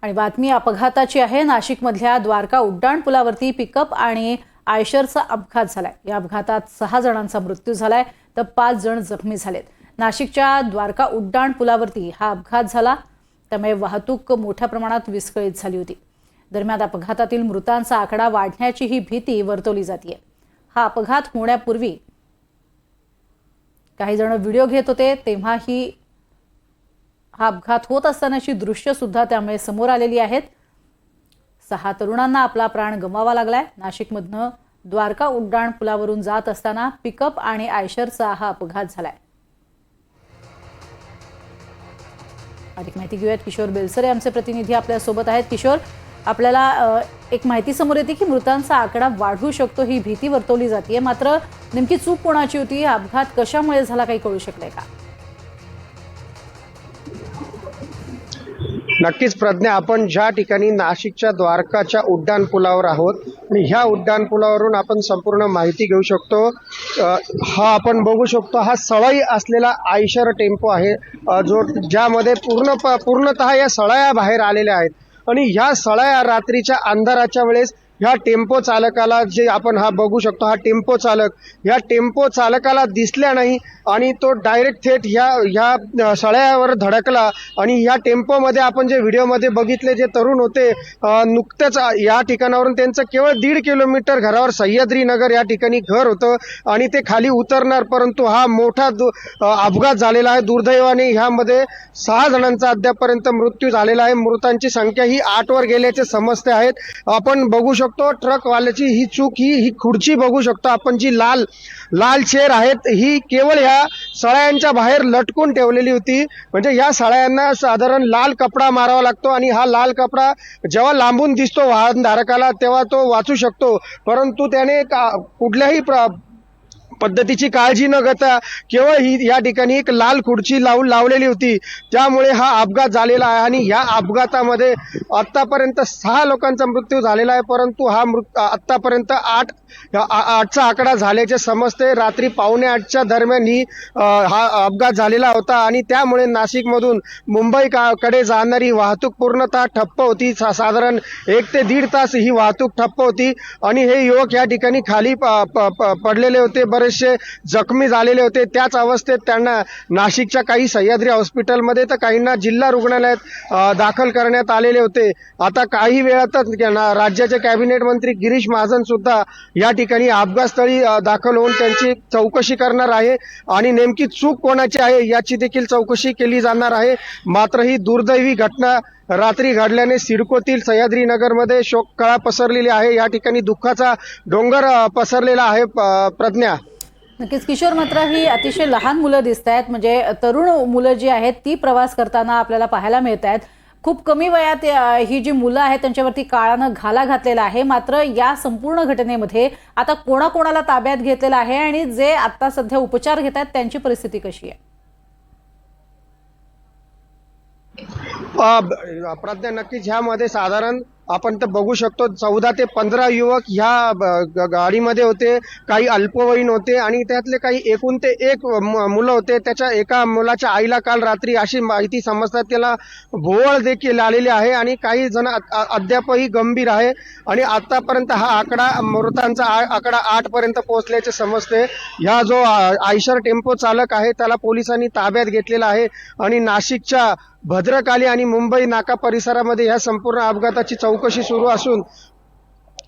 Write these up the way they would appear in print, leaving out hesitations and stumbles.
आणि बातमी अपघाताची आहे। नाशिकमधल्या द्वारका उड्डाणपुलावरती पिकअप आणि आयशरचा अपघात झालाय। या अपघातात 6 जणांचा मृत्यू झालाय तर 5 जण जखमी झालेत। नाशिकच्या द्वारका उड्डाणपुलावरती हा अपघात झाला, त्यामुळे वाहतूक मोठ्या प्रमाणात विस्कळीत झाली होती। दरम्यान अपघातातील मृतांचा आकडा वाढण्याची ही भीती वर्तवली जाते। हा अपघात होण्यापूर्वी काही जण व्हिडिओ घेत होते, तेव्हा ही हा अपघात होत असतानाची दृश्य सुद्धा त्यामुळे समोर आलेली आहेत। 6 तरुणांना आपला प्राण गमवावा लागलाय। नाशिकमधनं द्वारका उड्डाण पुलावरून जात असताना पिकअप आणि आयशरचा हा अपघात झालाय। अधिक माहिती घेऊयात, किशोर बेलसरे आमचे प्रतिनिधी आपल्या सोबत आहेत। किशोर, आपल्याला एक माहिती समोर येते की मृतांचा आकडा वाढू शकतो, ही भीती वर्तवली जाते, मात्र नेमकी चूक कोणाची होती, अपघात कशामुळे झाला, काही कळू शकलंय का? नक्कीच प्रज्ञा, आपण ज्या ठिकाणी नाशिकच्या द्वारकाच्या उड्डाणपुलावर आहोत आणि ह्या उड्डाणपुलावरून आपण संपूर्ण माहिती घेऊ शकतो। हा आपण बघू शकतो, हा सळई असलेला आयशर टेम्पो आहे, जो ज्यामध्ये पूर्णतः या सळया बाहेर आलेल्या आहेत आणि ह्या सळया रात्रीच्या अंधाराच्या वेळेस ह्या टेम्पो चालकाला, जे आपण हा बघू शकतो, हा टेम्पो चालक ह्या टेम्पो चालकाला दिसल्या नाही आणि तो डायरेक्ट थेट ह्या सळयावर धडकला। आणि ह्या टेम्पोमध्ये आपण जे व्हिडिओमध्ये बघितले, जे तरुण होते, नुकतेच या ठिकाणावरून त्यांचं केवळ 1.5 किलोमीटर घरावर सह्याद्री नगर या ठिकाणी घर होतं आणि ते खाली उतरणार, परंतु हा मोठा अपघात झालेला आहे। दुर्दैवाने ह्यामध्ये 6 जणांचा अद्यापर्यंत मृत्यू झालेला आहे। मृतांची संख्या ही 8 वर गेल्याचे समजते आहेत। आपण बघू शकतो ट्रकवाल्याची ही चूक, ही खुर्ची बघू शकतो आपण, जी लाल चेअर आहेत, ही केवळ ह्या सळयांच्या बाहेर लटकून ठेवलेली होती। म्हणजे या सळयांना साधारण लाल कपडा मारावा लागतो आणि हा लाल कपडा जेव्हा लांबून दिसतो वाहनधारकाला तेव्हा तो वाचू शकतो, परंतु त्याने कुठल्याही पद्धतीची काळजी न घेता केवळ ही या ठिकाणी एक लाल खुर्ची लावलेली होती, त्यामुळे हा अपघात झालेला आहे। आणि या अपघातामध्ये आतापर्यंत 6 लोकांचा मृत्यू झालेला आहे, परंतु हा आतापर्यंत 8चा आकडा झाल्याचे समजते। रात्री 7:45च्या दरम्यान हा अपघात झालेला होता आणि त्यामुळे नाशिकमधून मुंबईकडे जाणारी वाहतूक पूर्णतः ठप्प होती। साधारण 1 ते 1.5 तास ही वाहतूक ठप्प होती आणि हे युवक या ठिकाणी खाली पडलेले होते, बरेचसे जखमी झालेले होते। त्याच अवस्थेत त्यांना नाशिकच्या काही सह्याद्री हॉस्पिटलमध्ये तर काहींना जिल्हा रुग्णालयात दाखल करण्यात आलेले होते। आता काही वेळातच राज्याचे कॅबिनेट मंत्री गिरीश महाजन सुद्धा या ठिकाणी अपघातस्थळी दाखल होऊन त्यांची चौकशी करणार आहे आणि नेमकी चूक कोणाची आहे याची देखील चौकशी केली जाणार आहे। मात्र ही दुर्दैवी घटना रात्री घडल्याने सिडकोतील सह्याद्री नगरमध्ये शोककळा पसरलेली आहे। या ठिकाणी दुःखाचा डोंगर पसरलेला आहे। प्रज्ञा, नक्कीच किशोर, मात्र ही अतिशय लहान मुलं दिसत आहेत, म्हणजे तरुण मुलं जी आहेत ती प्रवास करताना आपल्याला पाहायला मिळत आहेत। खूप कमी वयात ही जी मुलं आहेत त्यांच्यावरती काळानं घाला घातलेला आहे। मात्र या संपूर्ण घटनेमध्ये आता कोणाकोणाला ताब्यात घेतलेलं आहे आणि जे आता सध्या उपचार घेत आहेत त्यांची परिस्थिती कशी आहे? प्रज्ञा, नक्कीच ह्यामध्ये साधारण आपण तर बघू शकतो 14 ते 15 युवक ह्या गाडीमध्ये होते, काही अल्पवयीन होते आणि त्यातले काही एकूण ते 1 मुलं होते। त्याच्या एका मुलाच्या आईला काल रात्री अशी माहिती समजतात त्याला भोवळ देखील आलेली आहे आणि काही जण अद्यापही गंभीर आहे आणि आतापर्यंत हा मृतांचा आकडा 8 पर्यंत पोहोचल्याचे समजते। ह्या जो आयशर टेम्पो चालक आहे त्याला पोलिसांनी ताब्यात घेतलेला आहे आणि नाशिकच्या भद्रकाली आणि मुंबई नाका परिसरामध्ये या संपूर्ण अपघाताची चौकशी सुरू असून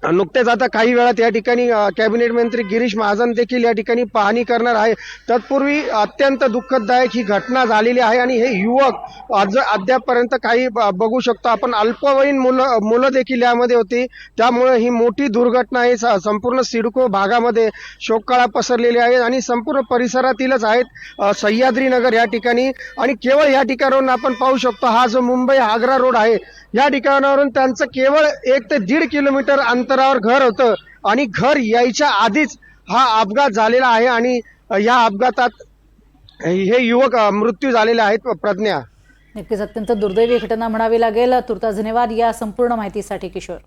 नुकतेच आता काही वेळात या ठिकाणी कॅबिनेट मंत्री गिरीश महाजन देखील या ठिकाणी पाहणी करणार आहे। तत्पूर्वी अत्यंत दुःखदायक ही घटना झालेली आहे आणि हे युवक अद्यापपर्यंत काही बघू शकतो आपण अल्पवयीन मुलं देखील यामध्ये होती, त्यामुळे ही मोठी दुर्घटना आहे। संपूर्ण सिडको भागामध्ये शोककळा पसरलेली आहे आणि संपूर्ण परिसरातीलच आहेत सह्याद्री नगर या ठिकाणी। आणि केवळ या ठिकाणावरून आपण पाहू शकतो हा जो मुंबई आग्रा रोड आहे, या ठिकाणावरून त्यांचं केवळ 1 ते 1.5 किलोमीटर अंतरावर घर होतं आणि घर यायच्या आधीच हा अपघात झालेला आहे आणि या अपघातात हे युवक मृत्यू झालेले आहेत। प्रज्ञा, नक्कीच अत्यंत दुर्दैवी घटना म्हणावी लागेल। तुर्तास धन्यवाद या संपूर्ण माहितीसाठी किशोर।